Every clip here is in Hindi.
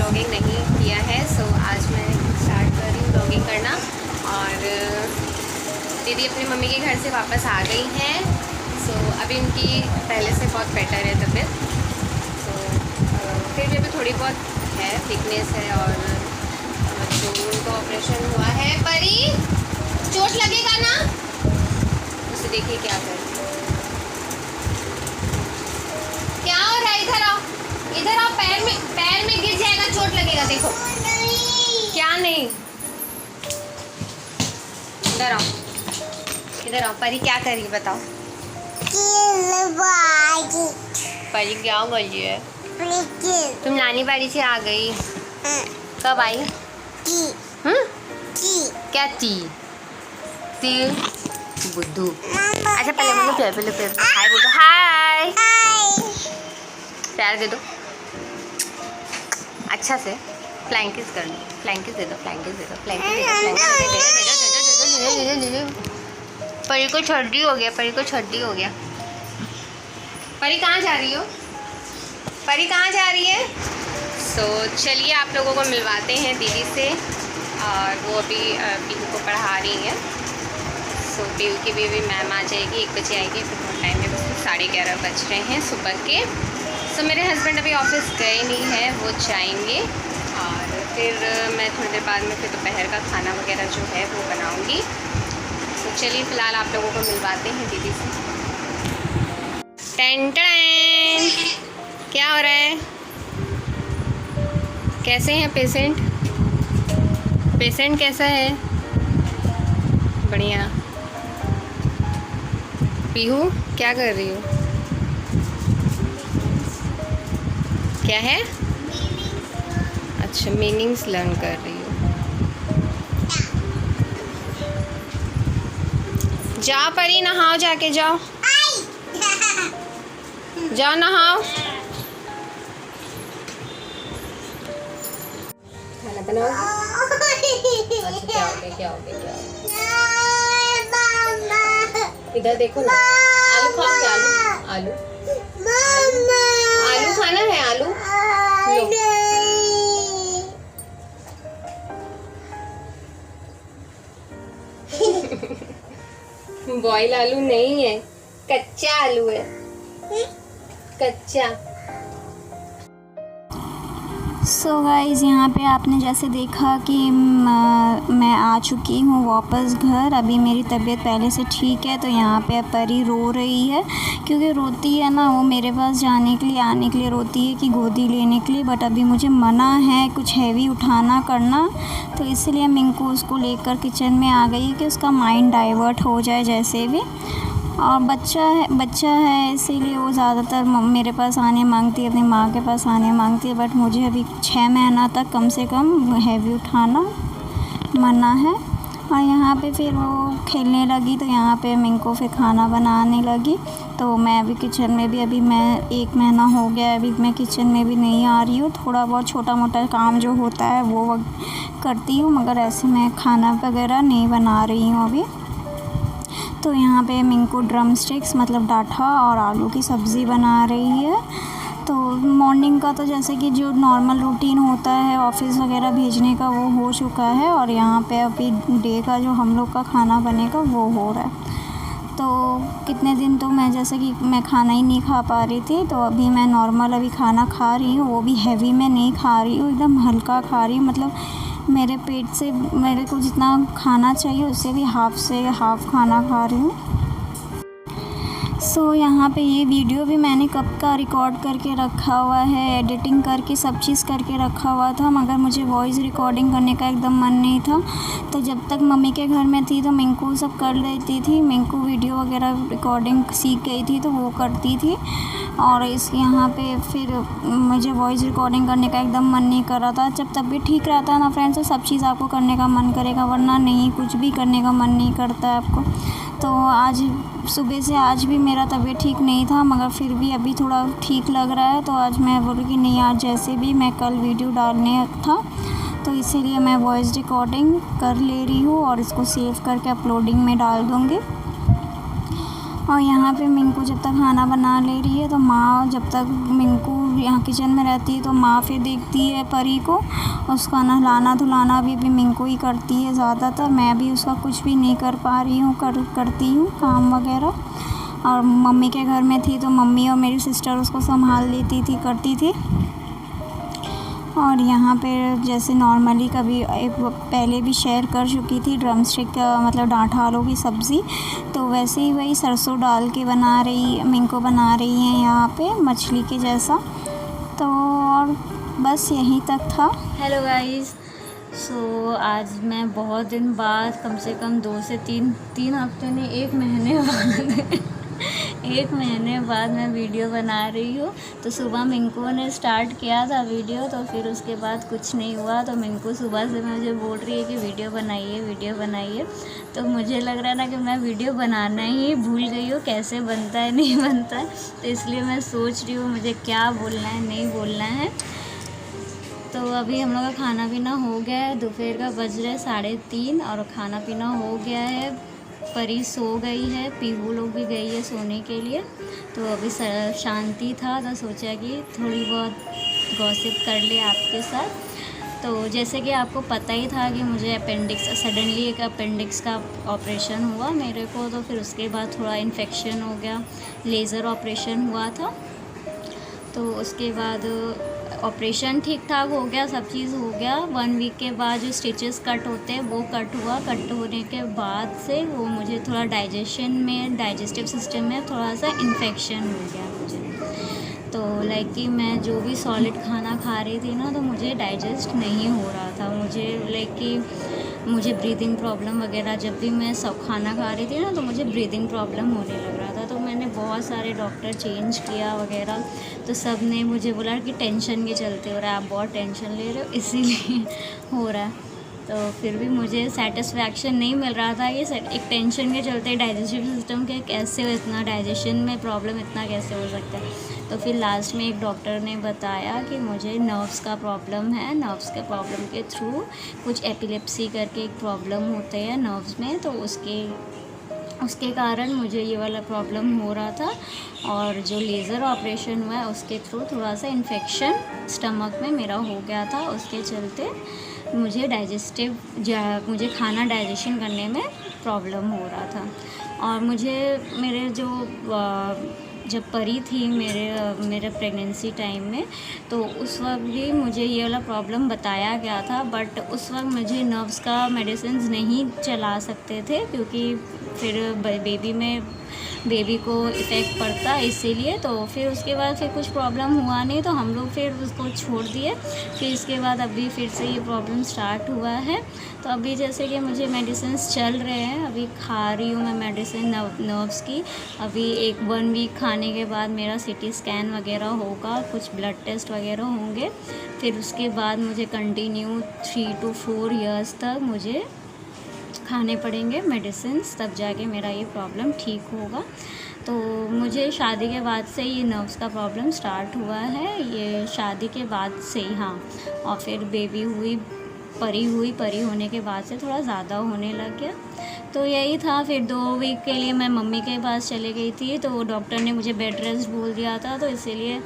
व्लॉगिंग नहीं किया है, सो आज मैं स्टार्ट कर रही हूँ व्लॉगिंग करना। और दीदी अपनी मम्मी के घर से वापस आ गई हैं, सो अभी उनकी पहले से बहुत बेटर है तबीयत। सो फिर भी अभी थोड़ी बहुत है, वीकनेस है, और जो उनका ऑपरेशन हुआ है। परी चोट लगेगा ना, उसे देखिए क्या कर, क्या हो रहा है। इधर आओ, इधर आओ, पैर में गिर जाएगा, चोट लगेगा। देखो क्या नहीं, इधर आओ, इधर आओ। परी क्या कर रही है बताओ। परी क्या कर रही है। तुम नानी बाड़ी से आ गई, कब आई। क्या ती बुद्धू। अच्छा पहले मुझे पहले हाय बोलो, हाय प्यार दे दो अच्छा से। फ्लैंकिस कर दो, फ्लैंकिस दे दो, फ्लैंकिस दे दो, फ्लैंकिस दे दो, फ्लैंकिस दे दो। परी को छड्डी हो गया, परी को छड्डी हो गया। परी कहाँ जा रही हो, परी कहाँ जा रही है। सो चलिए आप लोगों को मिलवाते हैं दीदी से, और वो अभी पीहू को पढ़ा रही है। सो पीहू की भी मैम आ जाएगी, 1 बजे आएगी, फिर बहुत टाइम है, बस 11:30 बज रहे हैं सुबह के। सो मेरे हस्बैंड अभी ऑफिस गए नहीं हैं, वो जाएंगे, और फिर मैं थोड़ी देर बाद में फिर दोपहर का खाना वगैरह जो है वो बनाऊंगी। तो चलिए फ़िलहाल आप लोगों को मिलवाते हैं दीदी से। टेन टेन, क्या हो रहा है, कैसे हैं पेशेंट, पेशेंट कैसा है। बढ़िया। पीहू क्या कर रही हो, क्या है। अच्छा मीनिंग्स लर्न कर रही हो। जाओ परी नहाओ, जाके जाओ, जाओ नहाओ। खाना बनाओ। अच्छा क्या हो गया, क्या हो गया, क्या हो गया। इधर देखो ना, आलू खाओ क्या, आलू आलू आलू खाना है, आलू बॉयल आलू नहीं है, कच्चा आलू है, कच्चा। सो गाइज़ यहाँ पे आपने जैसे देखा कि मैं आ चुकी हूँ वापस घर। अभी मेरी तबीयत पहले से ठीक है, तो यहाँ पे परी रो रही है, क्योंकि रोती है ना, वो मेरे पास जाने के लिए, आने के लिए रोती है कि गोदी लेने के लिए, बट अभी मुझे मना है कुछ हैवी उठाना करना, तो इसलिए मिंकू उसको लेकर किचन में आ गई कि उसका माइंड डाइवर्ट हो जाए जैसे भी। और बच्चा है इसीलिए वो ज़्यादातर मेरे पास आने मांगती है, अपनी माँ के पास आने मांगती है, बट मुझे अभी 6 महीना तक कम से कम हैवी उठाना मना है। और यहाँ पे फिर वो खेलने लगी, तो यहाँ पे मिंको फिर खाना बनाने लगी। तो मैं अभी किचन में भी, अभी मैं 1 महीना हो गया अभी मैं किचन में भी नहीं आ रही हूँ। थोड़ा बहुत छोटा मोटा काम जो होता है वो करती हूँ, मगर ऐसे मैं खाना वगैरह नहीं बना रही हूँ अभी। तो यहाँ पे मिंकू ड्रम स्टिक्स मतलब डाठा और आलू की सब्ज़ी बना रही है। तो मॉर्निंग का तो जैसे कि जो नॉर्मल रूटीन होता है ऑफ़िस वगैरह भेजने का वो हो चुका है, और यहाँ पे अभी डे का जो हम लोग का खाना बनेगा वो हो रहा है। तो कितने दिन तो मैं जैसे कि मैं खाना ही नहीं खा पा रही थी, तो अभी मैं नॉर्मल अभी खाना खा रही हूँ, वो भी हैवी में नहीं खा रही हूँ, एकदम हल्का खा रही हूँ। मतलब मेरे पेट से मेरे को जितना खाना चाहिए उससे भी हाफ़ खाना खा रही हूँ। सो यहाँ पे ये वीडियो भी मैंने कब का रिकॉर्ड करके रखा हुआ है, एडिटिंग करके सब चीज़ करके रखा हुआ था, मगर मुझे वॉइस रिकॉर्डिंग करने का एकदम मन नहीं था। तो जब तक मम्मी के घर में थी तो मिंकू सब कर लेती थी, मिंकू वीडियो वगैरह रिकॉर्डिंग सीख गई थी तो वो करती थी। और इस यहाँ पे फिर मुझे वॉइस रिकॉर्डिंग करने का एकदम मन नहीं कर रहा था। जब तबीयत ठीक रहता है ना फ्रेंड्स, तो सब चीज़ आपको करने का मन करेगा, वरना नहीं, कुछ भी करने का मन नहीं करता है आपको। तो आज सुबह से आज भी मेरा तबीयत ठीक नहीं था, मगर फिर भी अभी थोड़ा ठीक लग रहा है। तो आज मैं बोली कि नहीं, आज जैसे भी मैं कल वीडियो डालने था, तो इसीलिए मैं वॉइस रिकॉर्डिंग कर ले रही हूँ और इसको सेव करके अपलोडिंग में डाल दूँगी। और यहाँ पे मिंकू जब तक खाना बना ले रही है, तो माँ जब तक मिंकू यहाँ किचन में रहती है तो माँ फिर देखती है परी को, उसका नहलाना धुलाना भी मिंकू ही करती है ज़्यादातर। मैं भी उसका कुछ भी नहीं कर पा रही हूँ, करती हूँ काम वगैरह। और मम्मी के घर में थी तो मम्मी और मेरी सिस्टर उसको संभाल लेती थी, करती थी। और यहाँ पे जैसे नॉर्मली कभी एक पहले भी शेयर कर चुकी थी ड्रम स्टिक मतलब डाँठा आलू की सब्ज़ी, तो वैसे ही वही सरसों डाल के मिंकू बना रही हैं यहाँ पे मछली के जैसा। तो और बस यहीं तक था। हेलो गाइस, सो आज मैं बहुत दिन बाद, कम से कम 2 से 3 हफ्ते नहीं, 1 महीने बाद 1 महीने बाद मैं वीडियो बना रही हूँ। तो सुबह मिंकू ने स्टार्ट किया था वीडियो, तो फिर उसके बाद कुछ नहीं हुआ। तो मिंकू सुबह से मुझे बोल रही है कि वीडियो बनाइए। तो मुझे लग रहा है ना कि मैं वीडियो बनाना ही भूल गई हूँ, कैसे बनता है नहीं बनता है। तो इसलिए मैं सोच रही हूँ मुझे क्या बोलना है नहीं बोलना है। तो अभी हम लोग का खाना पीना हो गया है, दोपहर का बज रहा है 3:30 और खाना पीना हो गया है। परी सो गई है, पीहू लोग भी गई है सोने के लिए। तो अभी शांति था तो सोचा कि थोड़ी बहुत गॉसिप कर ले आपके साथ। तो जैसे कि आपको पता ही था कि मुझे सडनली एक अपेंडिक्स का ऑपरेशन हुआ मेरे को। तो फिर उसके बाद थोड़ा इन्फेक्शन हो गया, लेज़र ऑपरेशन हुआ था। तो उसके बाद ऑपरेशन ठीक ठाक हो गया, सब चीज़ हो गया। 1 वीक के बाद जो स्टिचेस कट होते हैं वो कट हुआ। कट होने के बाद से वो मुझे थोड़ा डाइजेस्टिव सिस्टम में थोड़ा सा इन्फेक्शन हो गया मुझे। तो लाइक कि मैं जो भी सॉलिड खाना खा रही थी ना, तो मुझे डाइजेस्ट नहीं हो रहा था। मुझे ब्रीदिंग प्रॉब्लम वगैरह, जब भी मैं सब खाना खा रही थी ना तो मुझे ब्रीदिंग प्रॉब्लम होने लग रहा था। तो मैंने बहुत सारे डॉक्टर चेंज किया वगैरह, तो सब ने मुझे बोला कि टेंशन के चलते हो रहा है, आप बहुत टेंशन ले रहे हो इसीलिए हो रहा है। तो फिर भी मुझे सेटिस्फैक्शन नहीं मिल रहा था कि एक टेंशन के चलते डाइजेस्टिव सिस्टम के कैसे इतना डाइजेशन में प्रॉब्लम इतना कैसे हो सकता है। तो फिर लास्ट में एक डॉक्टर ने बताया कि मुझे नर्व्स का प्रॉब्लम है। नर्व्स के प्रॉब्लम के थ्रू कुछ एपिलेप्सी करके एक प्रॉब्लम होते हैं नर्व्स में, तो उसके कारण मुझे ये वाला प्रॉब्लम हो रहा था। और जो लेज़र ऑपरेशन हुआ है उसके थ्रू थोड़ा सा इन्फेक्शन स्टमक में मेरा हो गया था। उसके चलते मुझे खाना डाइजेशन करने में प्रॉब्लम हो रहा था। और जब परी थी मेरे प्रेगनेंसी टाइम में, तो उस वक्त भी मुझे ये वाला प्रॉब्लम बताया गया था। बट उस वक्त मुझे नर्व्स का मेडिसिन नहीं चला सकते थे, क्योंकि फिर बेबी को इफ़ेक्ट पड़ता इसीलिए। तो फिर उसके बाद फिर कुछ प्रॉब्लम हुआ नहीं, तो हम लोग फिर उसको छोड़ दिए। फिर इसके बाद अभी फिर से ये प्रॉब्लम स्टार्ट हुआ है। तो अभी जैसे कि मुझे मेडिसिन चल रहे हैं, अभी खा रही हूँ मैं मेडिसिन नर्व्स की। अभी 1 वीक खाने के बाद मेरा CT स्कैन वगैरह होगा, कुछ ब्लड टेस्ट वगैरह होंगे। फिर उसके बाद मुझे कंटिन्यू 3 to 4 ईयर्स तक मुझे खाने पड़ेंगे मेडिसिन्स, तब जाके मेरा ये प्रॉब्लम ठीक होगा। तो मुझे शादी के बाद से ये नर्व्स का प्रॉब्लम स्टार्ट हुआ है, ये शादी के बाद से ही। हाँ, और फिर बेबी हुई, परी होने के बाद से थोड़ा ज़्यादा होने लग गया। तो यही था। फिर 2 वीक के लिए मैं मम्मी के पास चली गई थी, तो डॉक्टर ने मुझे बेड रेस्ट बोल दिया था। तो इसीलिए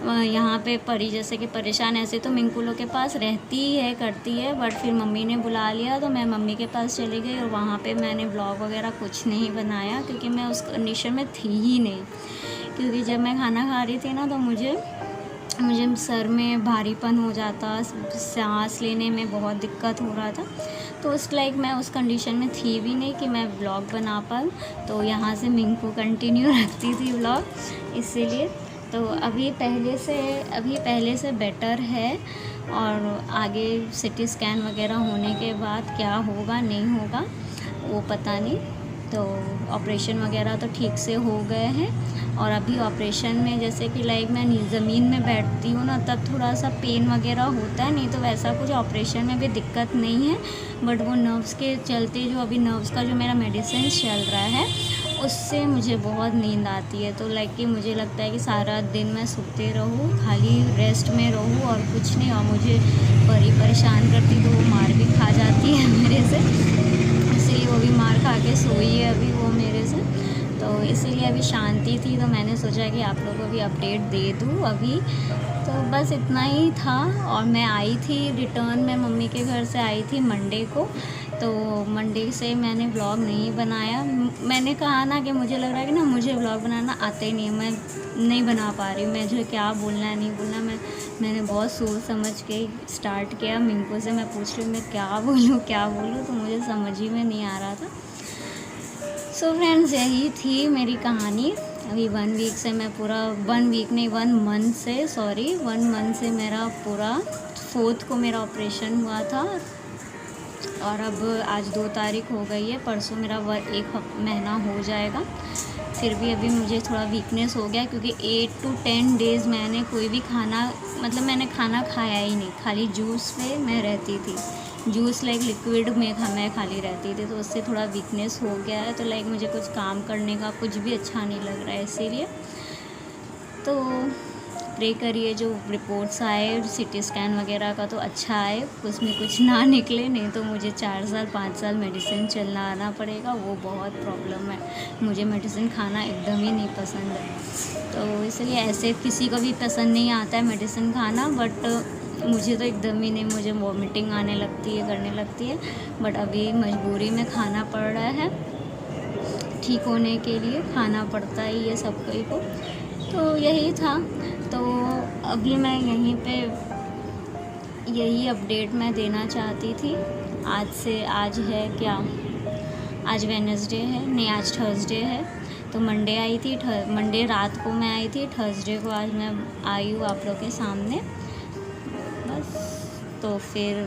यहाँ पे परी जैसे कि परेशान, ऐसे तो मिंकू लोग के पास रहती है, करती है, बट फिर मम्मी ने बुला लिया तो मैं मम्मी के पास चली गई। और वहाँ पे मैंने ब्लॉग वगैरह कुछ नहीं बनाया, क्योंकि मैं उस कंडीशन में थी ही नहीं। क्योंकि जब मैं खाना खा रही थी ना, तो मुझे सर में भारीपन हो जाता, सांस लेने में बहुत दिक्कत हो रहा था। तो मैं उस कंडीशन में थी भी नहीं कि मैं ब्लॉग बना पाऊँ। तो यहाँ से मिंकू कंटिन्यू रखती थी ब्लॉग, इसीलिए। तो अभी पहले से बेटर है। और आगे CT स्कैन वगैरह होने के बाद क्या होगा नहीं होगा वो पता नहीं। तो ऑपरेशन वगैरह तो ठीक से हो गए हैं। और अभी ऑपरेशन में जैसे कि मैं ज़मीन में बैठती हूँ ना, तब थोड़ा सा पेन वगैरह होता है, नहीं तो वैसा कुछ ऑपरेशन में भी दिक्कत नहीं है। बट वो नर्व्स के चलते, जो अभी नर्व्स का जो मेरा मेडिसिन चल रहा है, उससे मुझे बहुत नींद आती है। तो कि मुझे लगता है कि सारा दिन मैं सोते रहूँ, खाली रेस्ट में रहूँ और कुछ नहीं। और मुझे परेशान करती, तो वो मार भी खा जाती है मेरे से, इसीलिए वो भी मार खा के सोई है अभी वो मेरे से। तो इसीलिए अभी शांति थी, तो मैंने सोचा कि आप लोगों को भी अपडेट दे दूँ। अभी तो बस इतना ही था। और मैं आई थी रिटर्न में मम्मी के घर से आई थी मंडे को, तो मंडे से मैंने व्लॉग नहीं बनाया। मैंने कहा ना कि मुझे लग रहा है कि ना मुझे व्लॉग बनाना आता ही नहीं है, मैं नहीं बना पा रही हूँ, मुझे क्या बोलना है नहीं बोलना। मैंने बहुत सोच समझ के स्टार्ट किया। मिंकू से मैं पूछ रही हूँ मैं क्या बोलूँ, तो मुझे समझ ही में नहीं आ रहा था। सो फ्रेंड्स, यही थी मेरी कहानी। अभी 1 वीक से मैं पूरा 1 वीक नहीं 1 मंथ से 1 मंथ से मेरा पूरा 4th को मेरा ऑपरेशन हुआ था। और अब आज 2 तारीख हो गई है, परसों मेरा 1 महीना हो जाएगा। फिर भी अभी मुझे थोड़ा वीकनेस हो गया, क्योंकि 8 to 10 डेज़ मैंने कोई भी खाना मैंने खाना खाया ही नहीं, खाली जूस पे मैं रहती थी। जूस लिक्विड में मैं खाली रहती थी, तो उससे थोड़ा वीकनेस हो गया है। तो मुझे कुछ काम करने का कुछ भी अच्छा नहीं लग रहा है, इसीलिए तो प्रे करिए जो रिपोर्ट्स आए सिटी स्कैन वगैरह का तो अच्छा आए, उसमें कुछ ना निकले, नहीं तो मुझे 4 साल 5 साल मेडिसिन चलना आना पड़ेगा। वो बहुत प्रॉब्लम है, मुझे मेडिसिन खाना एकदम ही नहीं पसंद है। तो इसलिए ऐसे किसी को भी पसंद नहीं आता है मेडिसिन खाना, बट मुझे तो एकदम ही नहीं, मुझे वॉमिटिंग आने लगती है, करने लगती है। बट अभी मजबूरी में खाना पड़ रहा है, ठीक होने के लिए खाना पड़ता ही है सबको ही को। तो यही था। तो अभी मैं यहीं पे यही अपडेट मैं देना चाहती थी। आज है क्या, आज वेडनेसडे है, नहीं आज थर्सडे है। तो मंडे आई थी, मंडे रात को मैं आई थी, थर्सडे को आज मैं आई हूँ आप लोग के सामने बस। तो फिर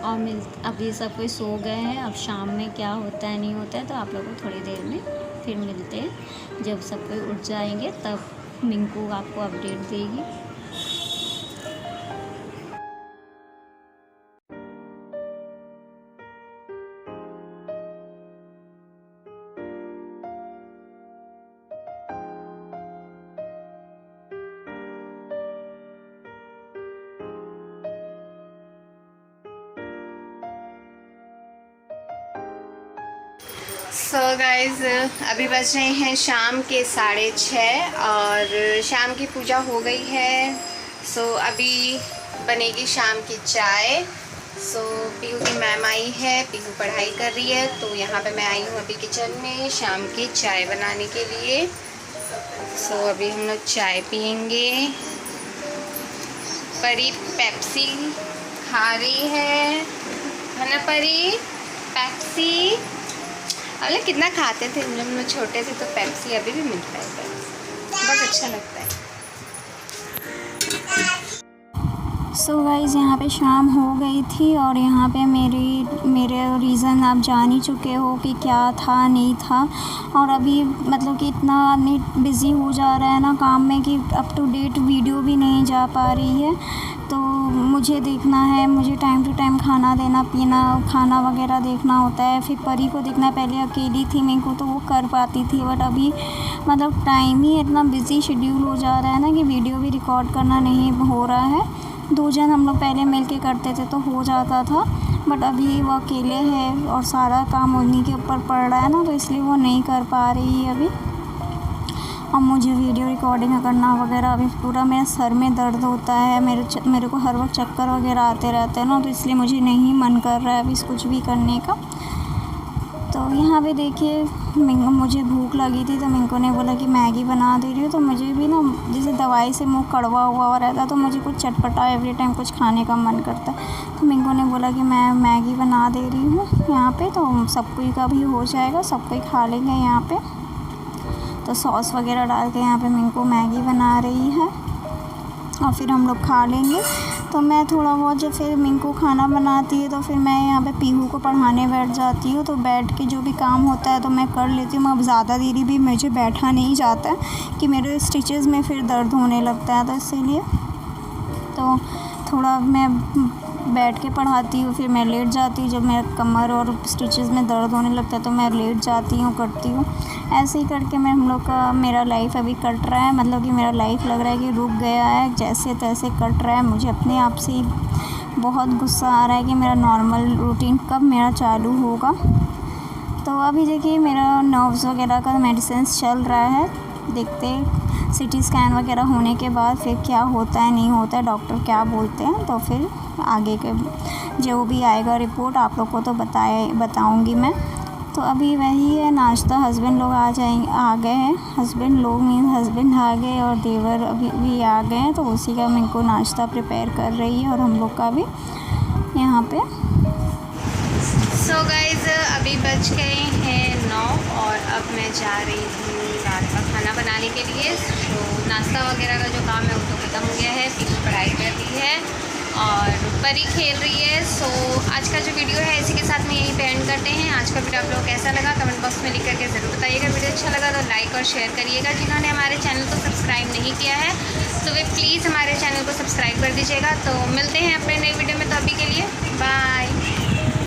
और अभी सब कोई सो गए हैं। अब शाम में क्या होता है नहीं होता है तो आप लोगों को थोड़ी देर में फिर मिलते हैं। जब सब कोई उठ जाएंगे तब मिंकू आपको अपडेट देगी। सो गाइज़, अभी बज रहे हैं शाम के 6:30 और शाम की पूजा हो गई है। सो अभी बनेगी शाम की चाय। सो पीहू की मैम आई है, पीहू पढ़ाई कर रही है, तो यहाँ पे मैं आई हूँ अभी किचन में शाम की चाय बनाने के लिए। सो अभी हम लोग चाय पियेंगे। परी पेप्सी खा रही है ना परी? पेप्सी अरे कितना खाते थे जब हम लोग छोटे थे, तो पेप्सी अभी भी मिलता है, पेप्सी बहुत अच्छा लगता है। सो गाइज़, यहाँ पे शाम हो गई थी और यहाँ पे मेरे रीज़न आप जान ही चुके हो कि क्या था नहीं था। और अभी मतलब कि इतना आदमी बिज़ी हो जा रहा है ना काम में कि अप टू डेट वीडियो भी नहीं जा पा रही है। तो मुझे देखना है, मुझे टाइम टू टाइम खाना देना पीना, खाना वगैरह देखना होता है। फिर परी को देखना, पहले अकेली थी मेरे को तो वो कर पाती थी, बट अभी मतलब टाइम ही इतना बिज़ी शेड्यूल हो जा रहा है ना कि वीडियो भी रिकॉर्ड करना नहीं हो रहा है। 2 जन हम लोग पहले मिल के करते थे तो हो जाता था, बट अभी वो अकेले है और सारा काम उन्हीं के ऊपर पड़ रहा है ना, तो इसलिए वो नहीं कर पा रही है अभी। अब मुझे वीडियो रिकॉर्डिंग करना वगैरह, अभी पूरा मेरे सर में दर्द होता है, मेरे को हर वक्त चक्कर वगैरह आते रहते हैं ना, तो इसलिए मुझे नहीं मन कर रहा है अभी कुछ भी करने का। तो यहाँ पे देखिए मुझे भूख लगी थी तो मिंको ने बोला कि मैगी बना दे रही हूँ। तो मुझे भी ना जैसे दवाई से मुँह कड़वा हुआ रहता, तो मुझे कुछ चटपटा एवरी टाइम कुछ खाने का मन करता है। तो मिंको ने बोला कि मैं मैगी बना दे रही हूँ यहाँ पे, तो सब कोई का भी हो जाएगा, सब कोई खा लेंगे यहाँ पे। तो सॉस वगैरह डाल के यहाँ पे मिंको मैगी बना रही है और फिर हम लोग खा लेंगे। तो मैं थोड़ा बहुत जब फिर मिंको खाना बनाती है तो फिर मैं यहाँ पे पीहू को पढ़ाने बैठ जाती हूँ। तो बैठ के जो भी काम होता है तो मैं कर लेती हूँ। अब ज़्यादा देरी भी मुझे बैठा नहीं जाता है कि मेरे स्टिचेस में फिर दर्द होने लगता है, तो इसीलिए तो थोड़ा मैं बैठ के पढ़ाती हूँ। फिर मैं लेट जाती हूँ, जब मेरा कमर और स्टिचेस में दर्द होने लगता है तो मैं लेट जाती हूँ, करती हूँ। ऐसे ही करके मैं हम लोग का मेरा लाइफ अभी कट रहा है, मतलब कि मेरा लाइफ लग रहा है कि रुक गया है, जैसे तैसे कट रहा है। मुझे अपने आप से ही बहुत गुस्सा आ रहा है कि मेरा नॉर्मल रूटीन कब मेरा चालू होगा। तो अभी देखिए मेरा नर्व्स वगैरह का मेडिसिन चल रहा है, देखते सिटी स्कैन वगैरह होने के बाद फिर क्या होता है नहीं होता है, डॉक्टर क्या बोलते हैं, तो फिर आगे के जो भी आएगा रिपोर्ट आप लोग को तो बताऊँगी मैं। तो अभी वही है नाश्ता, हस्बैंड लोग आ गए हैं, हस्बैंड लोग मीन हस्बैंड आ गए और देवर अभी भी आ गए हैं, तो उसी का मैं इनको नाश्ता प्रिपेयर कर रही है और हम लोग का भी यहाँ पे। सो गाइज़ अभी बज गए हैं 9 और अब मैं जा रही हूँ रात का खाना बनाने के लिए। तो नाश्ता वगैरह का जो काम है वो तो ख़त्म हो गया है, पीछे पढ़ाई कर रही है और परी खेल रही है। सो आज का जो वीडियो है इसी के साथ में यहीं पे एंड करते हैं। आज का वीडियो आप लोगों को कैसा लगा कमेंट बॉक्स में लिख करके ज़रूर बताइएगा। वीडियो अच्छा लगा तो लाइक और शेयर करिएगा। जिन्होंने हमारे चैनल को सब्सक्राइब नहीं किया है तो वे प्लीज़ हमारे चैनल को सब्सक्राइब कर दीजिएगा। तो मिलते हैं अपने नई वीडियो में, तो अभी के लिए बाय।